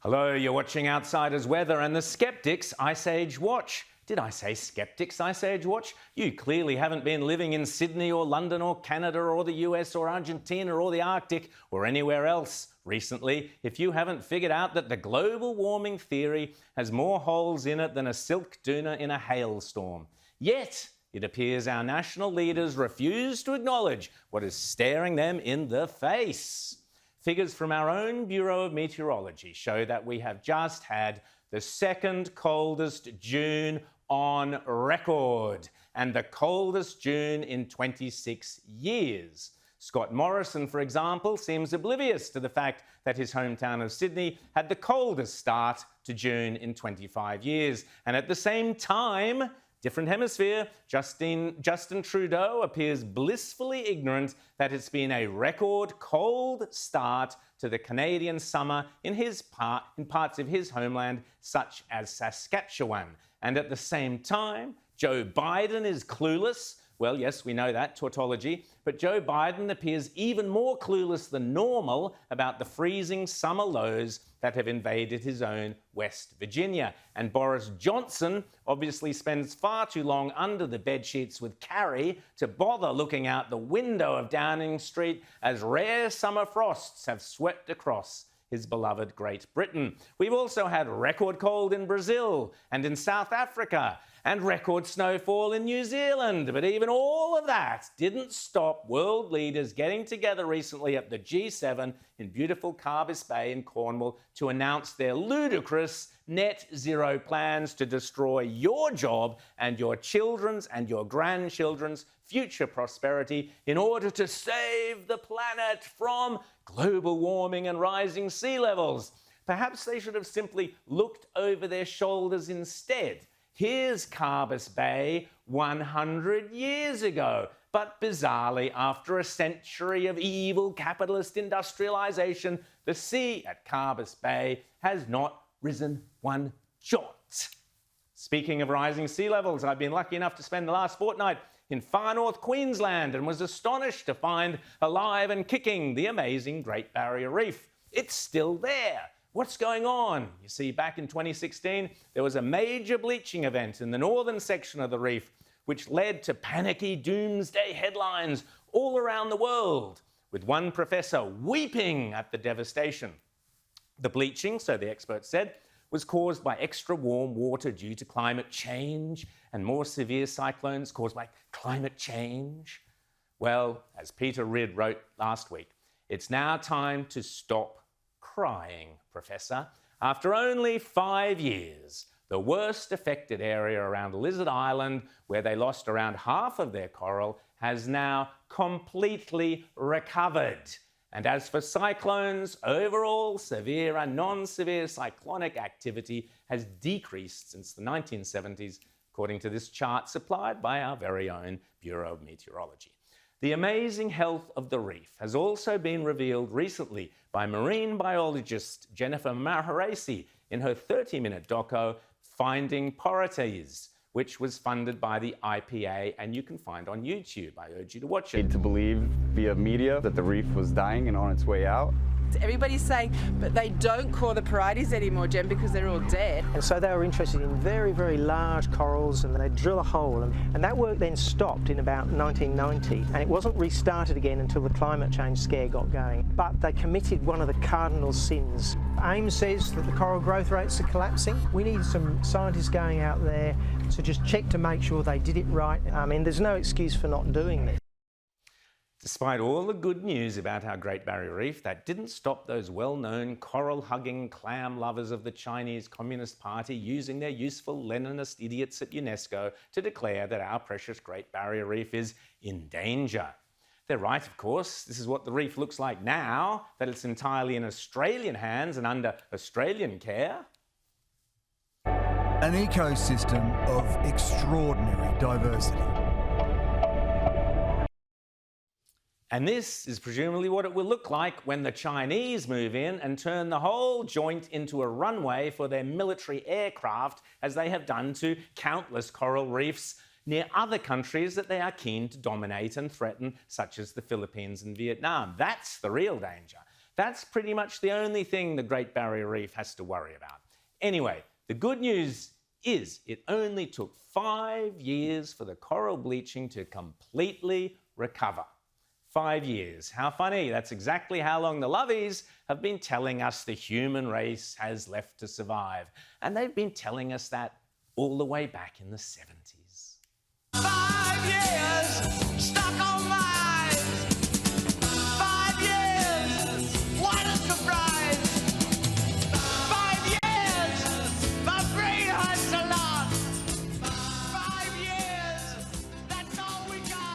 Hello, you're watching Outsiders Weather and the Skeptics Ice Age Watch. Did I say Skeptics Ice Age Watch? You clearly haven't been living in Sydney or London or Canada or the US or Argentina or the Arctic or anywhere else recently if you haven't figured out that the global warming theory has more holes in it than a silk doona in a hailstorm. Yet, it appears our national leaders refuse to acknowledge what is staring them in the face. Figures from our own Bureau of Meteorology show that we have just had the second coldest June on record and the coldest June in 26 years. Scott Morrison, for example, seems oblivious to the fact that his hometown of Sydney had the coldest start to June in 25 years. And at the same time, different hemisphere, Justin Trudeau appears blissfully ignorant that it's been a record cold start to the Canadian summer in parts of his homeland, such as Saskatchewan. And at the same time, Joe Biden is clueless. Well, yes, we know that, tautology. But Joe Biden appears even more clueless than normal about the freezing summer lows that have invaded his own West Virginia. And Boris Johnson obviously spends far too long under the bedsheets with Carrie to bother looking out the window of Downing Street as rare summer frosts have swept across his beloved Great Britain. We've also had record cold in Brazil and in South Africa and record snowfall in New Zealand. But even all of that didn't stop world leaders getting together recently at the G7 in beautiful Carbis Bay in Cornwall to announce their ludicrous net zero plans to destroy your job and your children's and your grandchildren's future prosperity in order to save the planet from global warming and rising sea levels. Perhaps they should have simply looked over their shoulders instead. Here's Carbis Bay 100 years ago. But bizarrely, after a century of evil capitalist industrialisation, the sea at Carbis Bay has not risen one jot. Speaking of rising sea levels, I've been lucky enough to spend the last fortnight in far north Queensland and was astonished to find alive and kicking the amazing Great Barrier Reef. It's still there. What's going on? You see, back in 2016, there was a major bleaching event in the northern section of the reef, which led to panicky doomsday headlines all around the world, with one professor weeping at the devastation. The bleaching, so the experts said, was caused by extra warm water due to climate change and more severe cyclones caused by climate change. Well, as Peter Ridd wrote last week, it's now time to stop crying, Professor. After only 5 years, the worst affected area around Lizard Island, where they lost around half of their coral, has now completely recovered. And as for cyclones, overall severe and non-severe cyclonic activity has decreased since the 1970s, according to this chart supplied by our very own Bureau of Meteorology. The amazing health of the reef has also been revealed recently by marine biologist Jennifer Maharesi in her 30-minute doco, Finding Porites, which was funded by the IPA and you can find on YouTube. I urge you to watch it. To believe via media that the reef was dying and on its way out. Everybody's saying, but they don't call the porites anymore, Jen, because they're all dead. And so they were interested in very, very large corals, and they drill a hole. And that work then stopped in about 1990, and it wasn't restarted again until the climate change scare got going. But they committed one of the cardinal sins. AIM says that the coral growth rates are collapsing. We need some scientists going out there to just check to make sure they did it right. I mean, there's no excuse for not doing this. Despite all the good news about our Great Barrier Reef, that didn't stop those well-known coral-hugging clam lovers of the Chinese Communist Party using their useful Leninist idiots at UNESCO to declare that our precious Great Barrier Reef is in danger. They're right, of course. This is what the reef looks like now, that it's entirely in Australian hands and under Australian care. An ecosystem of extraordinary diversity. And this is presumably what it will look like when the Chinese move in and turn the whole joint into a runway for their military aircraft, as they have done to countless coral reefs near other countries that they are keen to dominate and threaten, such as the Philippines and Vietnam. That's the real danger. That's pretty much the only thing the Great Barrier Reef has to worry about. Anyway, the good news is it only took 5 years for the coral bleaching to completely recover. 5 years. How funny. That's exactly how long the lovies have been telling us the human race has left to survive. And they've been telling us that all the way back in the 70s. 5 years stuck on